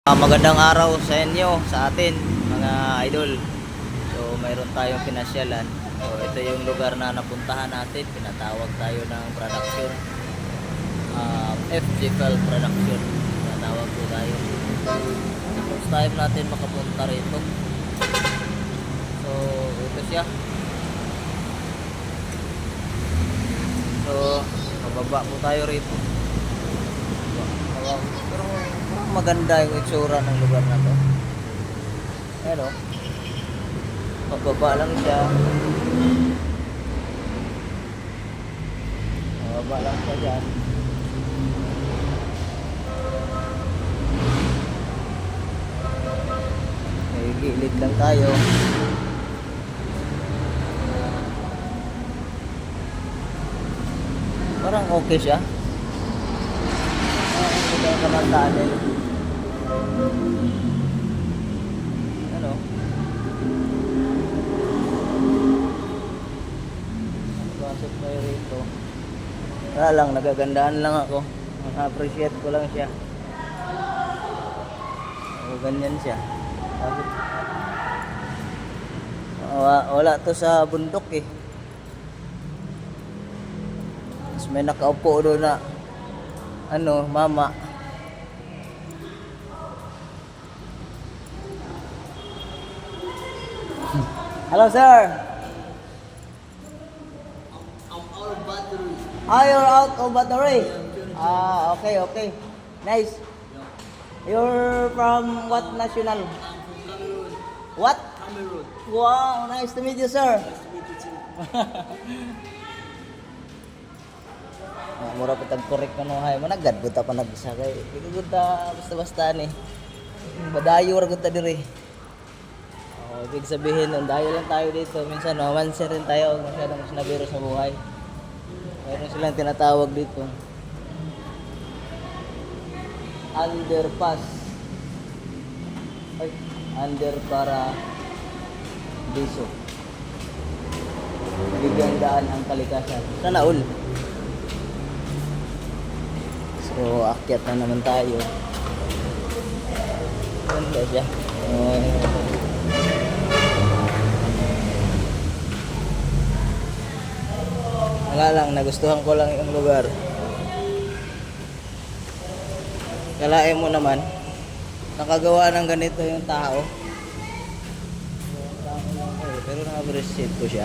Magandang araw sa inyo, sa atin mga idol. So mayroon tayong pinasyalan. So ito yung lugar na napuntahan natin. Pinatawag tayo ng production, FG Fell Production. Pinatawag po tayo. First time natin makapunta rito. So ito siya. So bababa po tayo rito. Pero maganda yung itsura ng lugar na to. Ayan o. Pababa lang siya. Pababa lang siya dyan. May gilid lang tayo. Parang okay siya. Hindi ka kamantaan eh. Ano? Pasok tayo rito. Wala lang, nagagandaan lang ako. Na-appreciate ko lang siya. O, ganyan siya. Wala to sa bundok eh. Tapos may nakaupo doon na mama. Hello, sir. I'm out of battery. You're out of battery. Okay. Nice. You're from what national? I'm from Cameroon. What? Cameroon. Wow, nice to meet you, sir. Nice to meet you too. Mura pa tag-correct ka no, hay. Managad buta pa nagsakay. Ikaw buta basta-basta ni. Badayo ra gud ta diri. Ibig sabihin, dayo lang tayo dito. Minsan, mamansin rin tayo. Masyadong sinabiro sa buhay. Mayroon silang tinatawag dito. Underpass. Ay, under para biso. Bigyan daan ang kalikasan. Sana all. So, akyat na naman tayo. Ganda siya. Wala lang, nagustuhan ko lang yung lugar. Kalain mo naman, nakagawa ng ganito yung tao. Pero na-appreciate ko siya.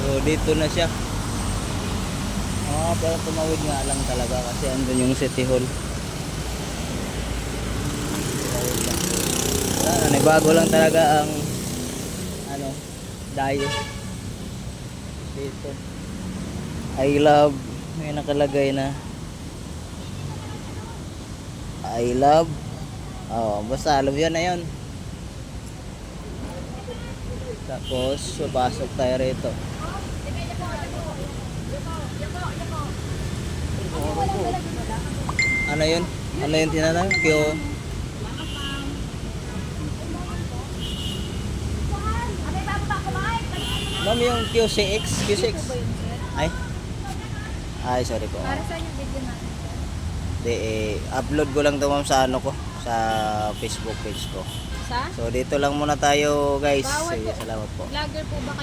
So dito na siya. Pero tumawid nga lang talaga kasi andun yung City Hall. Bago lang talaga ang dayo dito. I love, may nakalagay na I love. Basta love yan na yun. Tapos pasok tayo rito. Ano yun? Ano yung tinatawag? Ma'am, yung QCX? Ay, sorry po. Para sa yung video natin. Upload ko lang to ma'am sa sa Facebook page ko. Sa? So dito lang muna tayo guys. Bawal Sige, po. salamat po. Vlogger po ba kayo?